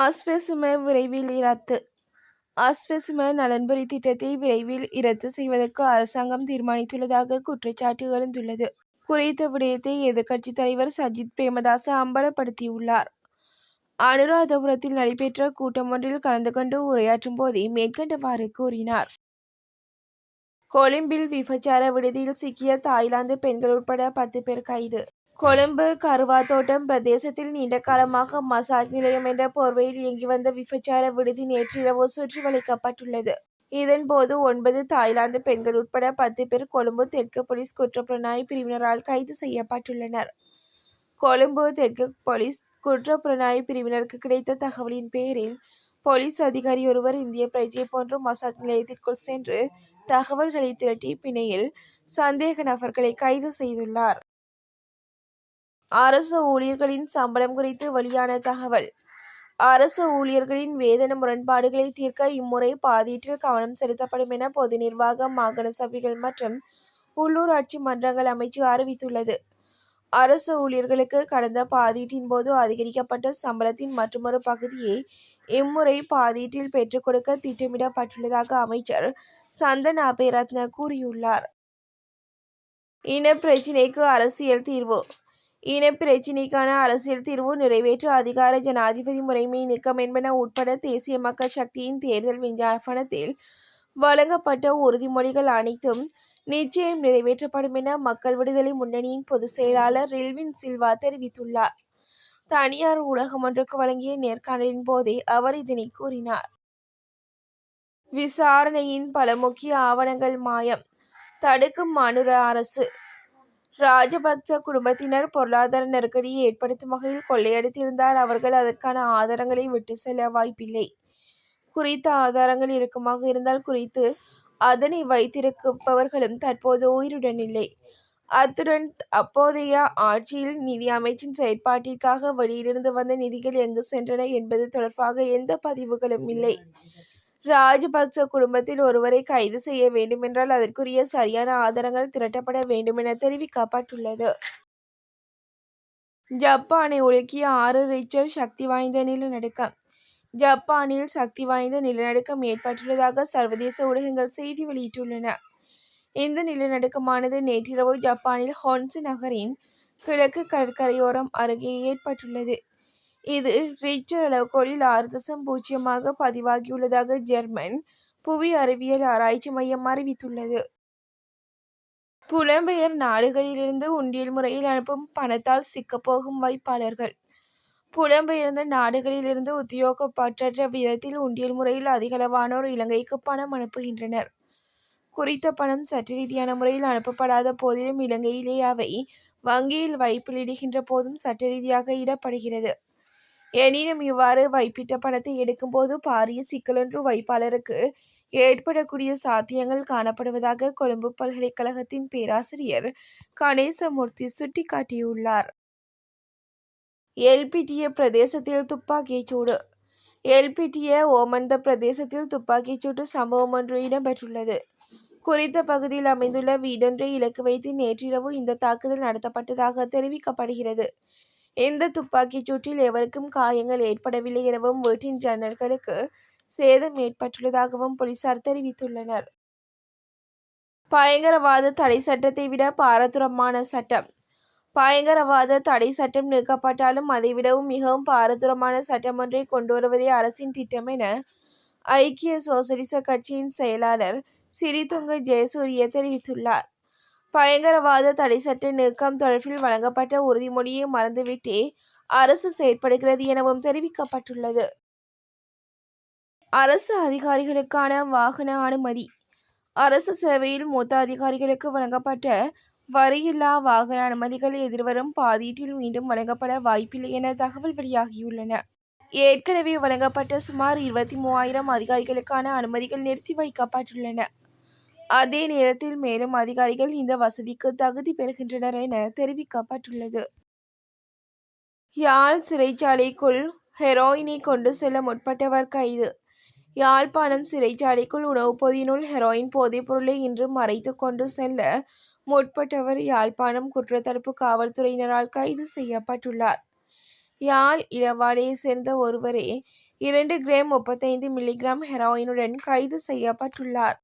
ஆஸ்வெசும விரைவில் இரத்து. ஆஸ்வெசும நலன்புரி திட்டத்தை விரைவில் இரத்து செய்வதற்கு அரசாங்கம் தீர்மானித்துள்ளதாக குற்றச்சாட்டு எழுந்துள்ளது. குறித்த விடயத்தை எதிர்க்கட்சித் தலைவர் சஜித் பிரேமதாச அம்பலப்படுத்தியுள்ளார். அனுராதபுரத்தில் நடைபெற்ற கூட்டம் ஒன்றில் கலந்து கொண்டு உரையாற்றும் போதே மேற்கண்டவாறு கூறினார். கொழும்பில் விபச்சார விடுதியில் சிக்கிய தாய்லாந்து பெண்கள் உட்பட 10 பேர் கைது. கொழும்பு கருவாத்தோட்டம் பிரதேசத்தில் நீண்ட காலமாக மசாஜ் நிலையம் என்ற போர்வையில் இயங்கி வந்த விபச்சார விடுதி நேற்றிரவு சுற்றி வளைக்கப்பட்டுள்ளது. இதன்போது 9 தாய்லாந்து பெண்கள் உட்பட 10 பேர் கொழும்பு தெற்கு போலீஸ் குற்றப்புலனாய்வு பிரிவினரால் கைது செய்யப்பட்டுள்ளனர். கொழும்பு தெற்கு போலீஸ் குற்றப்புலனாய்வு பிரிவினருக்கு கிடைத்த தகவலின் பேரில் போலீஸ் அதிகாரி ஒருவர் இந்திய பிரஜை போன்று மசாஜ் நிலையத்திற்குள் சென்று தகவல்களை திரட்டி பிணையில் சந்தேக நபர்களை கைது செய்துள்ளார். அரசு ஊழியர்களின் சம்பளம் குறித்து வெளியான தகவல். அரசு ஊழியர்களின் வேதன முரண்பாடுகளை தீர்க்க இம்முறை பாதீட்டில் கவனம் செலுத்தப்படும் என பொது நிர்வாகம், மாகாண சபைகள் மற்றும் உள்ளூராட்சி மன்றங்கள் அமைச்சு அறிவித்துள்ளது. அரசு ஊழியர்களுக்கு கடந்த பாதீட்டின் போது அதிகரிக்கப்பட்ட சம்பளத்தின் மற்றுமொரு பகுதியை இம்முறை பாதீட்டில் பெற்றுக் கொடுக்க திட்டமிடப்பட்டுள்ளதாக அமைச்சர் சந்தன அபேரத்ன கூறியுள்ளார். இனப்பிரச்சினைக்கு அரசியல் தீர்வு. இனப்பிரச்சினைக்கான அரசியல் தீர்வு, நிறைவேற்று அதிகார, ஜனாதிபதி முறைமை நீக்கம் என்பன உட்பட தேசிய மக்கள் சக்தியின் தேர்தல் விஞ்ஞாபனத்தில் வழங்கப்பட்ட உறுதிமொழிகள் அனைத்தும் நிச்சயம் நிறைவேற்றப்படும் என மக்கள் விடுதலை முன்னணியின் பொதுச் செயலாளர் ரில்வின் சில்வா தெரிவித்துள்ளார். தனியார் ஊடகம் ஒன்றுக்கு வழங்கிய நேர்காணலின் போதே அவர் இதனை கூறினார். விசாரணையின் பல முக்கிய ஆவணங்கள் மாயம், தடுக்கும் அனுர அரசு. ராஜபக்ச குடும்பத்தினர் பொருளாதார நெருக்கடியை ஏற்படுத்தும் வகையில் கொள்ளையடித்திருந்தால் அவர்கள் அதற்கான ஆதாரங்களை விட்டு செல்ல வாய்ப்பில்லை. குறித்த ஆதாரங்கள் இருக்குமாக இருந்தால் குறித்து அதனை வைத்திருப்பவர்களும் தற்போது உயிருடன் இல்லை. அத்துடன் அப்போதைய ஆட்சியில் நிதி அமைச்சின் செயற்பாட்டிற்காக வெளியிலிருந்து வந்த நிதிகள் எங்கு சென்றன என்பது தொடர்பாக எந்த பதிவுகளும் இல்லை. ராஜபக்ச குடும்பத்தில் ஒருவரை கைது செய்ய வேண்டுமென்றால் அதற்குரிய சரியான ஆதாரங்கள் திரட்டப்பட வேண்டும் என தெரிவிக்கப்பட்டுள்ளது. ஜப்பானை உலுக்கிய 6 ரிக்டர் சக்தி வாய்ந்த நிலநடுக்கம். ஜப்பானில் சக்தி வாய்ந்த நிலநடுக்கம் ஏற்பட்டுள்ளதாக சர்வதேச ஊடகங்கள் செய்தி வெளியிட்டுள்ளன. இந்த நிலநடுக்கமானது நேற்றிரவு ஜப்பானில் ஹொன்சு நகரின் கிழக்கு கடற்கரையோரம் அருகே ஏற்பட்டுள்ளது. இது ரிக்டர் அளவுகோலில் 6.0 பதிவாகியுள்ளதாக ஜெர்மன் புவி அறிவியல் ஆராய்ச்சி மையம் அறிவித்துள்ளது. புலம்பெயர் நாடுகளிலிருந்து உண்டியல் முறையில் அனுப்பும் பணத்தால் சிக்கப்போகும் வைப்பாளர்கள். புலம்பெயர்ந்த நாடுகளிலிருந்து உத்தியோகப்பற்ற விதத்தில் உண்டியல் முறையில் அதிகளவானோர் இலங்கைக்கு பணம் அனுப்புகின்றனர். குறித்த பணம் சட்ட ரீதியான முறையில் அனுப்பப்படாத போதிலும் இலங்கையிலே அவை வங்கியில் வைப்பில் இடுகின்ற போதும் சட்ட ரீதியாக இடப்படுகிறது. எனினும் இவ்வாறு வைப்பிட்ட பணத்தை எடுக்கும் போது பாரிய சிக்கலொன்று வைப்பாளருக்கு ஏற்படக்கூடிய சாத்தியங்கள் காணப்படுவதாக கொழும்பு பல்கலைக்கழகத்தின் பேராசிரியர் கணேசமூர்த்தி சுட்டிக்காட்டியுள்ளார். எல்பிட்டிய பிரதேசத்தில் துப்பாக்கிச்சூடு. எல்பிட்டிய ஓமந்த பிரதேசத்தில் துப்பாக்கிச்சூட்டு சம்பவம் ஒன்று இடம்பெற்றுள்ளது. குறித்த பகுதியில் அமைந்துள்ள வீடொன்றை இலக்கு வைத்து நேற்றிரவு இந்த தாக்குதல் நடத்தப்பட்டதாக தெரிவிக்கப்படுகிறது. இந்த துப்பாக்கிச் சூட்டில் எவருக்கும் காயங்கள் ஏற்படவில்லை எனவும் வீட்டின் ஜன்னல்களுக்கு சேதம் ஏற்பட்டுள்ளதாகவும் போலீசார் தெரிவித்துள்ளனர். பயங்கரவாத தடை சட்டத்தை விட பாரதூரமான சட்டம். பயங்கரவாத தடை சட்டம் நீக்கப்பட்டாலும் அதைவிடவும் மிகவும் பாரதூரமான சட்டம் ஒன்றை கொண்டு வருவதே அரசின் திட்டம் என ஐக்கிய சோசலிச கட்சியின் செயலாளர் சிறிதுங்க ஜெயசூரிய தெரிவித்துள்ளார். பயங்கரவாத தடை சட்ட நீக்கம் தொடர்பில் வழங்கப்பட்ட உறுதிமொழியை மறந்துவிட்டே அரசு செயற்படுகிறது எனவும் தெரிவிக்கப்பட்டுள்ளது. அரசு அதிகாரிகளுக்கான வாகன அனுமதி. அரசு சேவையில் மூத்த அதிகாரிகளுக்கு வழங்கப்பட்ட வரியில்லா வாகன அனுமதிகள் எதிர்வரும் பாதீட்டில் மீண்டும் வழங்கப்பட வாய்ப்பில்லை என தகவல் வெளியாகியுள்ளன. ஏற்கனவே வழங்கப்பட்ட சுமார் 23,000 அதிகாரிகளுக்கான அனுமதிகள் நிறுத்தி வைக்கப்பட்டுள்ளன. அதே நேரத்தில் மேலும் அதிகாரிகள் இந்த வசதிக்கு தகுதி பெறுகின்றனர் என தெரிவிக்கப்பட்டுள்ளது. யாழ் சிறைச்சாலைக்குள் ஹெரோயினை கொண்டு செல்ல முற்பட்டவர் கைது. யாழ்ப்பாணம் சிறைச்சாலைக்குள் உணவுப் பொதியினுள் ஹெரோயின் போதைப் பொருளை இன்று மறைத்து கொண்டு செல்ல முற்பட்டவர் யாழ்ப்பாணம் குற்றத்தடுப்பு காவல்துறையினரால் கைது செய்யப்பட்டுள்ளார். யாழ் இளவாலையை சேர்ந்த ஒருவரே 2 கிராம் 35 மில்லிகிராம் ஹெரோயினுடன் கைது செய்யப்பட்டுள்ளார்.